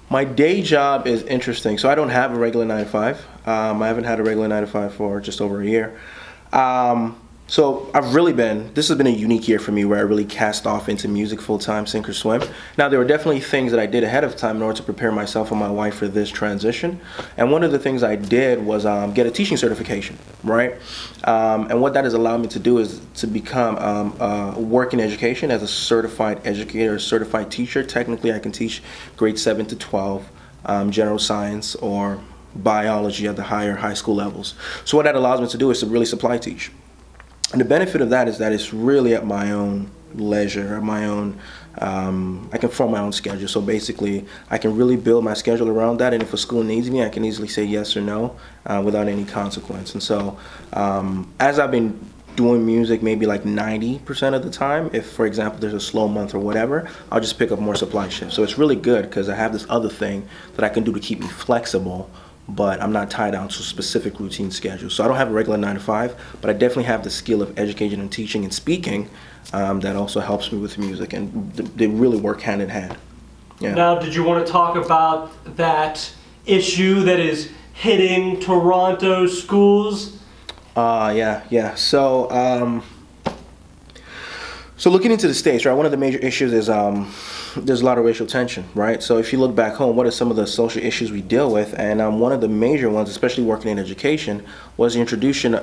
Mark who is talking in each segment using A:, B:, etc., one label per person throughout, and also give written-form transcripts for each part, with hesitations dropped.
A: My day job is interesting. So I don't have a regular 9 to 5. I haven't had a regular 9 to 5 for just over a year. So this has been a unique year for me where I really cast off into music full time, sink or swim. Now, there were definitely things that I did ahead of time in order to prepare myself and my wife for this transition. And one of the things I did was get a teaching certification, right? And what that has allowed me to do is to become work in education as a certified educator, a certified teacher. Technically, I can teach grades 7 to 12, general science or biology at the higher high school levels. So what that allows me to do is to really supply teach. And the benefit of that is that it's really at my own leisure, at my own, I can form my own schedule. So basically, I can really build my schedule around that. And if a school needs me, I can easily say yes or no without any consequence. And so as I've been doing music maybe like 90% of the time, if, for example, there's a slow month or whatever, I'll just pick up more supply shifts. So it's really good because I have this other thing that I can do to keep me flexible, but I'm not tied down to a specific routine schedule. So I don't have a regular 9 to 5, but I definitely have the skill of education and teaching and speaking that also helps me with music, and they really work hand in hand. Yeah.
B: Now, did you want to talk about that issue that is hitting Toronto schools?
A: Yeah. So looking into the States, right, one of the major issues is there's a lot of racial tension, right? So if you look back home, what are some of the social issues we deal with? And one of the major ones, especially working in education, was the introduction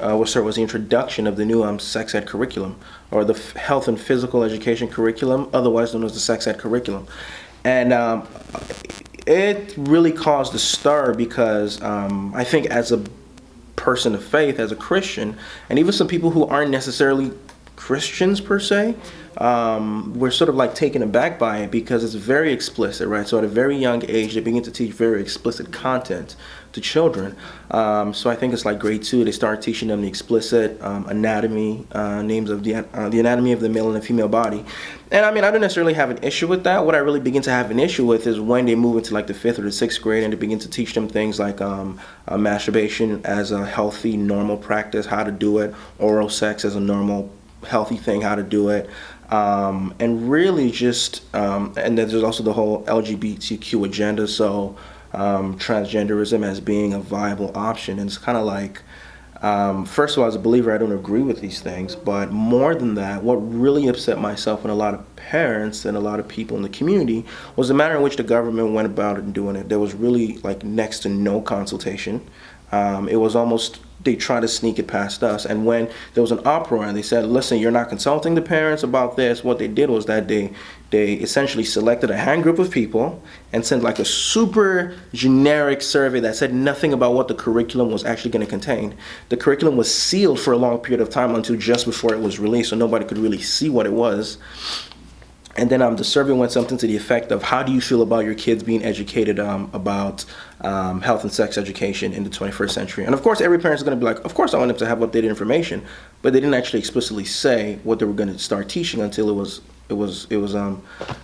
A: of the new sex ed curriculum, or the health and physical education curriculum, otherwise known as the sex ed curriculum. And it really caused a stir because I think as a person of faith, as a Christian, and even some people who aren't necessarily Christians per se, we're sort of like taken aback by it because it's very explicit, right? So at a very young age, they begin to teach very explicit content to children. So I think it's like grade 2, they start teaching them the explicit anatomy, names of the anatomy of the male and the female body. And I mean, I don't necessarily have an issue with that. What I really begin to have an issue with is when they move into like the 5th or the 6th grade and they begin to teach them things like masturbation as a healthy, normal practice, how to do it, oral sex as a normal, healthy thing, how to do it. And really just, and then there's also the whole LGBTQ agenda, so transgenderism as being a viable option. And it's kind of like, first of all, as a believer, I don't agree with these things, but more than that, what really upset myself and a lot of parents and a lot of people in the community was the manner in which the government went about it and doing it. There was really like next to no consultation. It was almost, they tried to sneak it past us. And when there was an uproar and they said, listen, you're not consulting the parents about this, what they did was that they essentially selected a hand group of people and sent like a super generic survey that said nothing about what the curriculum was actually going to contain. The curriculum was sealed for a long period of time until just before it was released, so nobody could really see what it was. And then the survey went something to the effect of, how do you feel about your kids being educated about health and sex education in the 21st century? And of course, every parent is going to be like, of course I want them to have updated information, but they didn't actually explicitly say what they were going to start teaching until it was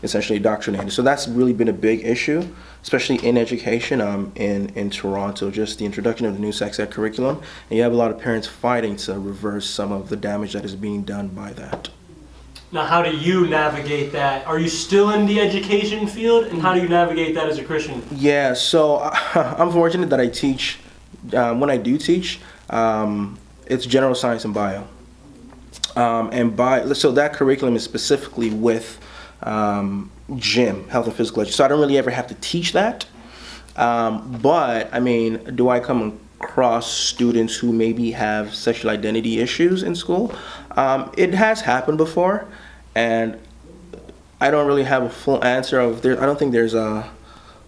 A: essentially indoctrinated. So that's really been a big issue, especially in education in Toronto, just the introduction of the new sex ed curriculum. And you have a lot of parents fighting to reverse some of the damage that is being done by that.
B: Now, how do you navigate that? Are you still in the education field, and how do you navigate that as a Christian?
A: Yeah, so I'm fortunate that I teach, when I do teach, it's general science and bio. So that curriculum is specifically with gym, health and physical education. So I don't really ever have to teach that. But, I mean, do I come across students who maybe have sexual identity issues in school? It has happened before, and I don't really have a full answer I don't think there's a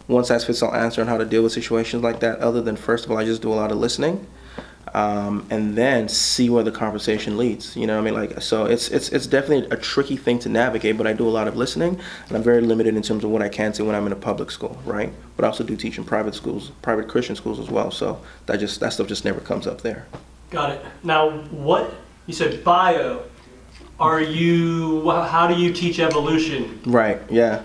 A: one-size-fits-all answer on how to deal with situations like that, other than, first of all, I just do a lot of listening, and then see where the conversation leads. You know what I mean? Like, so it's definitely a tricky thing to navigate, but I do a lot of listening, and I'm very limited in terms of what I can say when I'm in a public school, right? But I also do teach in private schools, private Christian schools as well, so that stuff just never comes up there.
B: Got it. Now, you said bio. How do you teach evolution?
A: Right, yeah.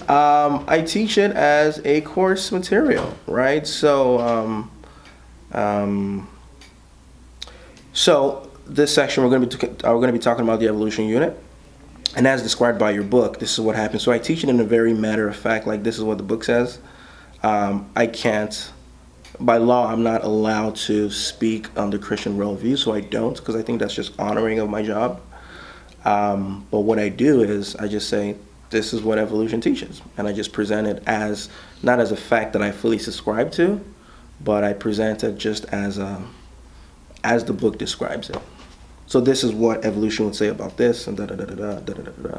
A: I teach it as a course material, right? So this section we're going to be talking about the evolution unit. and as described by your book, this is what happens. So I teach it in a very matter of fact, like this is what the book says. I can't, by law, I'm not allowed to speak on the Christian worldview, so I don't, because I think that's just honoring of my job. But what I do is I just say, this is what evolution teaches. And I just present it as, not as a fact that I fully subscribe to, but I present it just as the book describes it. So this is what evolution would say about this, and da da da da da da da da da.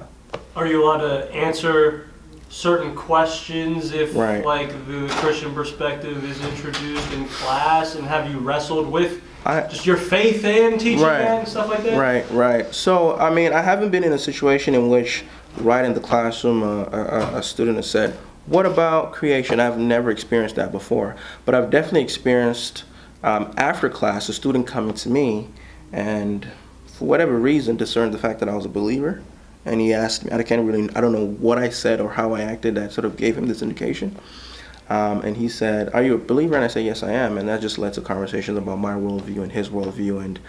B: Are you allowed to answer certain questions if,
A: Right.
B: like, the Christian perspective is introduced in class? And have you wrestled with just your faith and teaching that and stuff like that?
A: Right. So, I mean, I haven't been in a situation in which, right in the classroom, a student has said, what about creation? I've never experienced that before. But I've definitely experienced, after class, a student coming to me and, for whatever reason, discerned the fact that I was a believer. And he asked me, I don't know what I said or how I acted that sort of gave him this indication. And he said, are you a believer? And I said, yes, I am. And that just led to conversations about my worldview and his worldview. And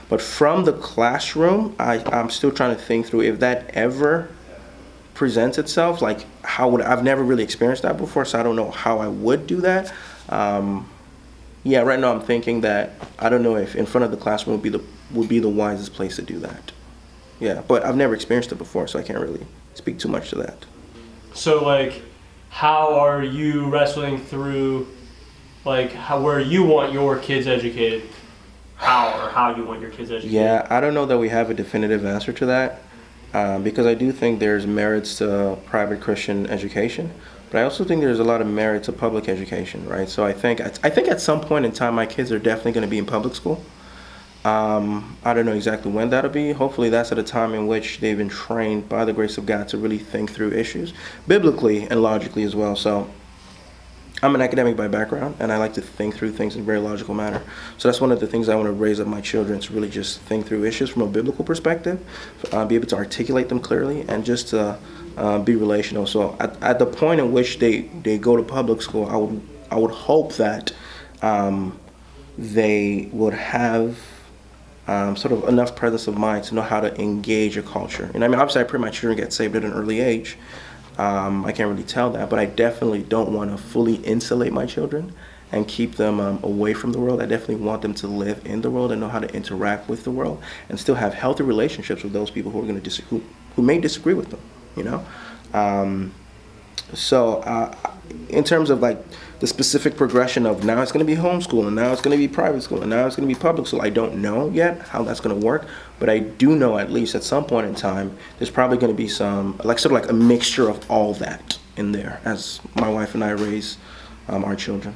A: but from the classroom, I'm still trying to think through if that ever presents itself, like I've never really experienced that before, so I don't know how I would do that. Yeah, right now I'm thinking that I don't know if in front of the classroom would be the wisest place to do that. Yeah, but I've never experienced it before, so I can't really speak too much to that.
B: So, like, how are you wrestling through, like, where you want your kids educated? How you want your kids educated?
A: Yeah, I don't know that we have a definitive answer to that, because I do think there's merits to private Christian education, but I also think there's a lot of merit to public education, right? So I think at some point in time, my kids are definitely going to be in public school. I don't know exactly when that'll be. Hopefully that's at a time in which they've been trained by the grace of God to really think through issues, biblically and logically as well. So I'm an academic by background, and I like to think through things in a very logical manner. So that's one of the things I want to raise up my children, to really just think through issues from a biblical perspective, be able to articulate them clearly, and just to be relational. So at the point in which they go to public school, I would hope that they would have sort of enough presence of mind to know how to engage a culture. And I mean, obviously I pray my children get saved at an early age. I can't really tell that, but I definitely don't want to fully insulate my children and keep them away from the world. I definitely want them to live in the world and know how to interact with the world and still have healthy relationships with those people who are going to who may disagree with them, you know? So in terms of like the specific progression of now it's going to be homeschool and now it's going to be private school and now it's going to be public school, I don't know yet how that's going to work, but I do know at least at some point in time there's probably going to be some sort of like a mixture of all that in there as my wife and I raise our children.